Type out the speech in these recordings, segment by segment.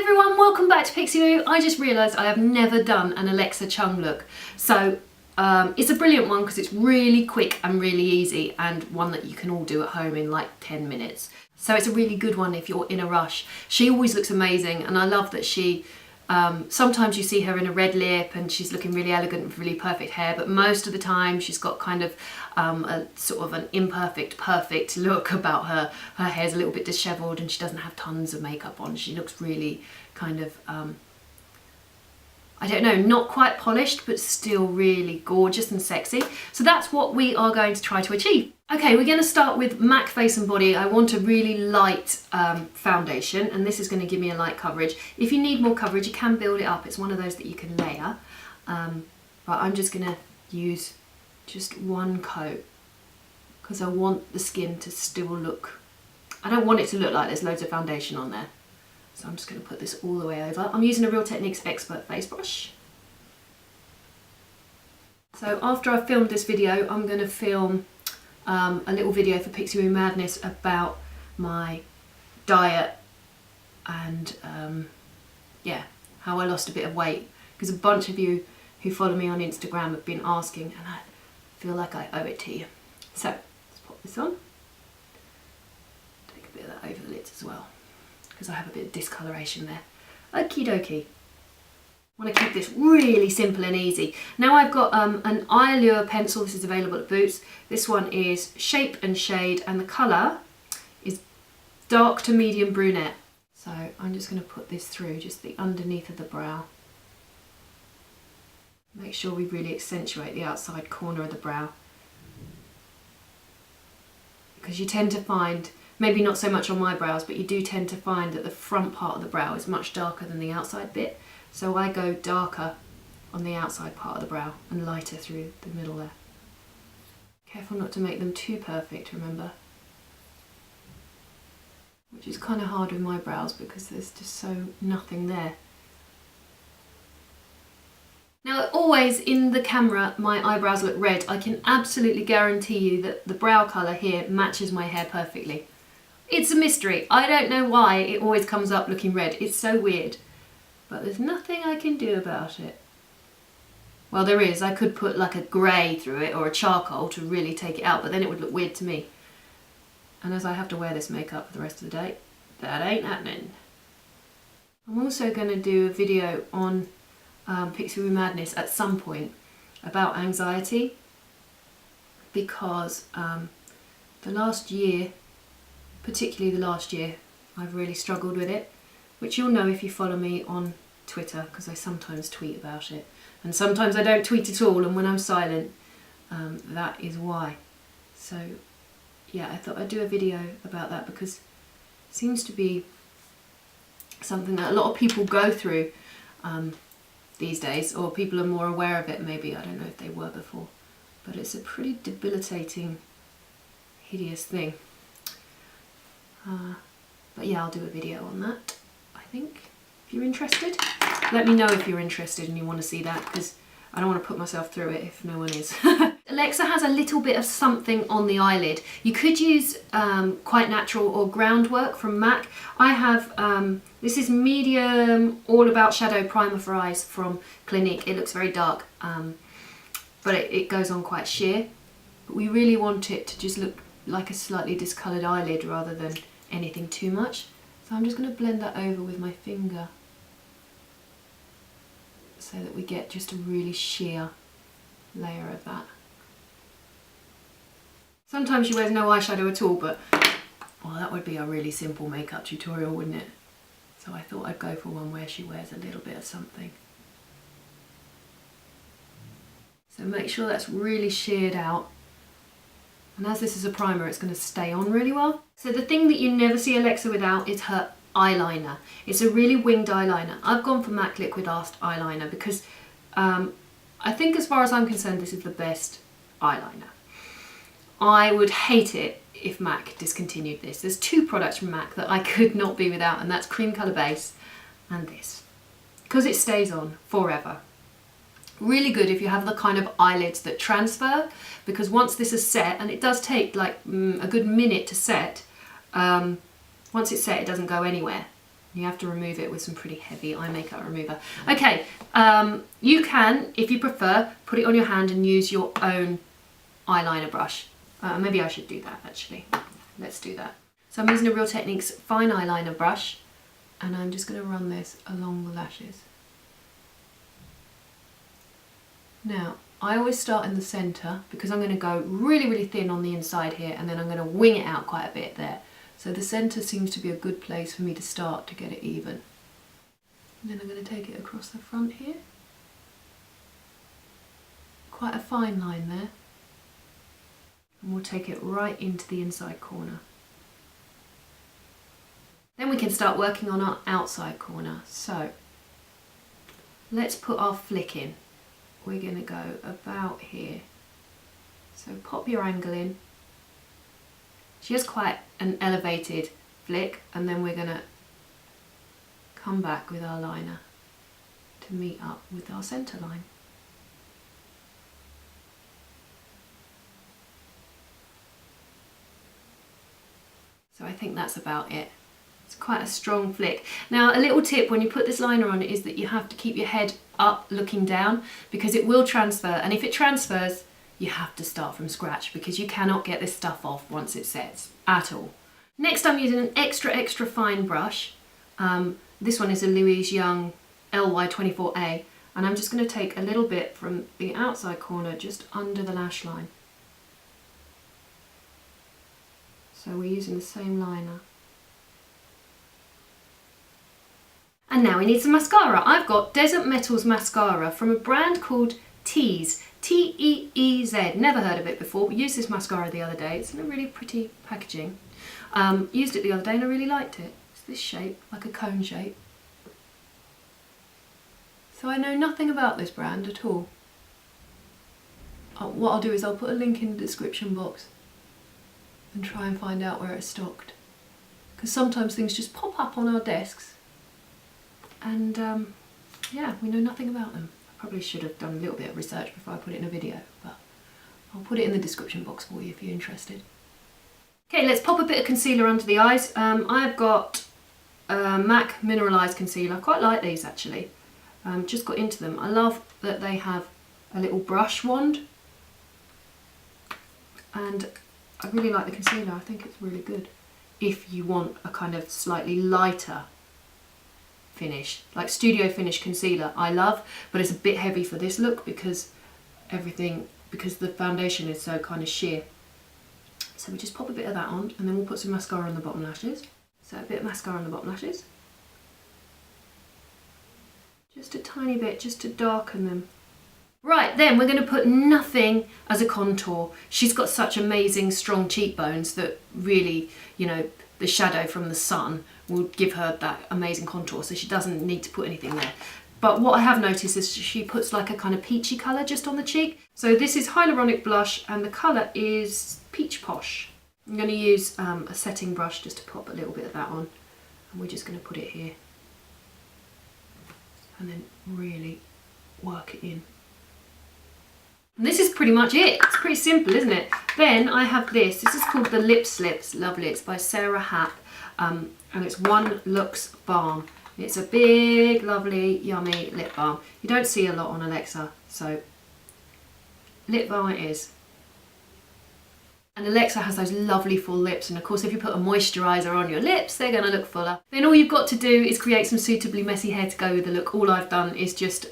everyone, welcome back to Pixie Moo. I just realised I have never done an Alexa Chung look. So it's a brilliant one because it's really quick and really easy, and one that you can all do at home in like 10 minutes. So it's a really good one if you're in a rush. She always looks amazing, and I love that she, sometimes you see her in a red lip and she's looking really elegant with really perfect hair, but most of the time she's got kind of a sort of an imperfect, perfect look about her. Her hair's a little bit dishevelled and she doesn't have tons of makeup on. She looks really kind of, I don't know, not quite polished, but still really gorgeous and sexy. So that's what we are going to try to achieve. Okay, we're going to start with MAC Face and Body. I want a really light foundation, and this is going to give me a light coverage. If you need more coverage, you can build it up. It's one of those that you can layer. But I'm just going to use just one coat because I want the skin to still look, I don't want it to look like there's loads of foundation on there. So I'm just going to put this all the way over. I'm using a Real Techniques Expert face brush. So after I've filmed this video, I'm going to film a little video for Pixie Moo Madness about my diet and yeah, how I lost a bit of weight, because a bunch of you who follow me on Instagram have been asking, and I feel like I owe it to you. So let's pop this on. Take a bit of that over the lids as well, because I have a bit of discoloration there. Okie dokie. I want to keep this really simple and easy. Now I've got an Eye Allure pencil. This is available at Boots. This one is Shape and Shade, and the colour is dark to medium brunette. So I'm just going to put this through just the underneath of the brow. Make sure we really accentuate the outside corner of the brow, because you tend to find, maybe not so much on my brows, but you do tend to find that the front part of the brow is much darker than the outside bit. So I go darker on the outside part of the brow and lighter through the middle there. Careful not to make them too perfect, remember. Which is kind of hard with my brows because there's just so nothing there. Now always in the camera my eyebrows look red. I can absolutely guarantee you that the brow colour here matches my hair perfectly. It's a mystery. I don't know why it always comes up looking red. It's so weird. But there's nothing I can do about it. Well, there is. I could put like a grey through it or a charcoal to really take it out, but then it would look weird to me. And as I have to wear this makeup for the rest of the day, that ain't happening. I'm also going to do a video on Pixie Moo Madness at some point about anxiety, because the last year, particularly the last year, I've really struggled with it, which you'll know if you follow me on Twitter, because I sometimes tweet about it, and sometimes I don't tweet at all, and when I'm silent, that is why. So yeah, I thought I'd do a video about that because it seems to be something that a lot of people go through these days, or people are more aware of it maybe. I don't know if they were before, but it's a pretty debilitating, hideous thing. But yeah, I'll do a video on that, I think. If you're interested, let me know if you're interested and you want to see that, because I don't want to put myself through it if no one is. Alexa has a little bit of something on the eyelid. You could use Quite Natural or Groundwork from MAC. I have, this is medium All About Shadow Primer for Eyes from Clinique. It looks very dark, but it goes on quite sheer. But we really want it to just look like a slightly discoloured eyelid rather than anything too much. So I'm just going to blend that over with my finger so that we get just a really sheer layer of that. Sometimes she wears no eyeshadow at all, but well, that would be a really simple makeup tutorial, wouldn't it? So I thought I'd go for one where she wears a little bit of something. So make sure that's really sheared out. And as this is a primer, it's going to stay on really well. So the thing that you never see Alexa without is her eyeliner. It's a really winged eyeliner. I've gone for MAC Liquid Art eyeliner because I think, as far as I'm concerned, this is the best eyeliner. I would hate it if MAC discontinued this. There's two products from MAC that I could not be without, and that's Cream Colour Base and this, because it stays on forever. Really good if you have the kind of eyelids that transfer, because once this is set, and it does take like a good minute to set, once it's set it doesn't go anywhere. You have to remove it with some pretty heavy eye makeup remover. Okay, you can, if you prefer, put it on your hand and use your own eyeliner brush. Maybe I should do that actually. Let's do that. So I'm using a Real Techniques fine eyeliner brush, and I'm just going to run this along the lashes. Now, I always start in the centre because I'm going to go really, really thin on the inside here, and then I'm going to wing it out quite a bit there. So the centre seems to be a good place for me to start to get it even. And then I'm going to take it across the front here. Quite a fine line there. And we'll take it right into the inside corner. Then we can start working on our outside corner. So let's put our flick in. We're going to go about here. So pop your angle in. She has quite an elevated flick, and then we're going to come back with our liner to meet up with our centre line. So I think that's about it. It's quite a strong flick. Now, a little tip when you put this liner on is that you have to keep your head up looking down, because it will transfer, and if it transfers you have to start from scratch because you cannot get this stuff off once it sets at all. Next I'm using an extra fine brush. This one is a Louise Young LY24A, and I'm just going to take a little bit from the outside corner just under the lash line. So we're using the same liner. And now we need some mascara. I've got Desert Metals mascara from a brand called Tease. T-E-E-Z. Never heard of it before. We used this mascara the other day. It's in a really pretty packaging. Used it the other day and I really liked it. It's this shape, like a cone shape. So I know nothing about this brand at all. What I'll do is I'll put a link in the description box and try and find out where it's stocked. Because sometimes things just pop up on our desks and yeah, we know nothing about them. I probably should have done a little bit of research before I put it in a video, but I'll put it in the description box for you if you're interested. Okay, let's pop a bit of concealer under the eyes. I've got MAC Mineralized Concealer. I quite like these actually. Just got into them. I love that they have a little brush wand, and I really like the concealer. I think it's really good if you want a kind of slightly lighter finish, like studio finish concealer I love, but it's a bit heavy for this look because the foundation is so kind of sheer. So we just pop a bit of that on, and then we'll put some mascara on the bottom lashes. So a bit of mascara on the bottom lashes. Just a tiny bit, just to darken them. Right, then we're going to put nothing as a contour. She's got such amazing strong cheekbones that really, you know, the shadow from the sun will give her that amazing contour, so she doesn't need to put anything there. But what I have noticed is she puts like a kind of peachy colour just on the cheek. So this is Hyaluronic Blush and the colour is Peach Posh. I'm going to use a setting brush just to pop a little bit of that on, and we're just going to put it here and then really work it in. And this is pretty much it. It's pretty simple, isn't it? Then I have this. This is called the Lip Slips. Lovely. It's by Sarah Happ, and it's One Luxe Balm. It's a big, lovely, yummy lip balm. You don't see a lot on Alexa, so lip balm it is. And Alexa has those lovely full lips, and of course if you put a moisturiser on your lips, they're going to look fuller. Then all you've got to do is create some suitably messy hair to go with the look. All I've done is just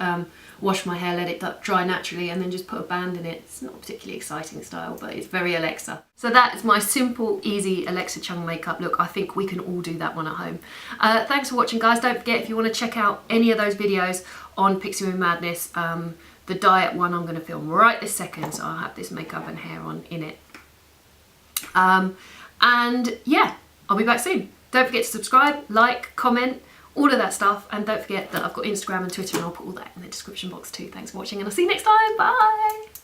wash my hair, let it dry naturally, and then just put a band in it. It's not a particularly exciting style, but it's very Alexa. So that is my simple, easy Alexa Chung makeup look. I think we can all do that one at home. Thanks for watching, guys. Don't forget, if you want to check out any of those videos on Pixie Moon Madness, the diet one I'm going to film right this second, so I'll have this makeup and hair on in it. And yeah, I'll be back soon. Don't forget to subscribe, like, comment, all of that stuff, and don't forget that I've got Instagram and Twitter, and I'll put all that in the description box too. Thanks for watching, and I'll see you next time. Bye!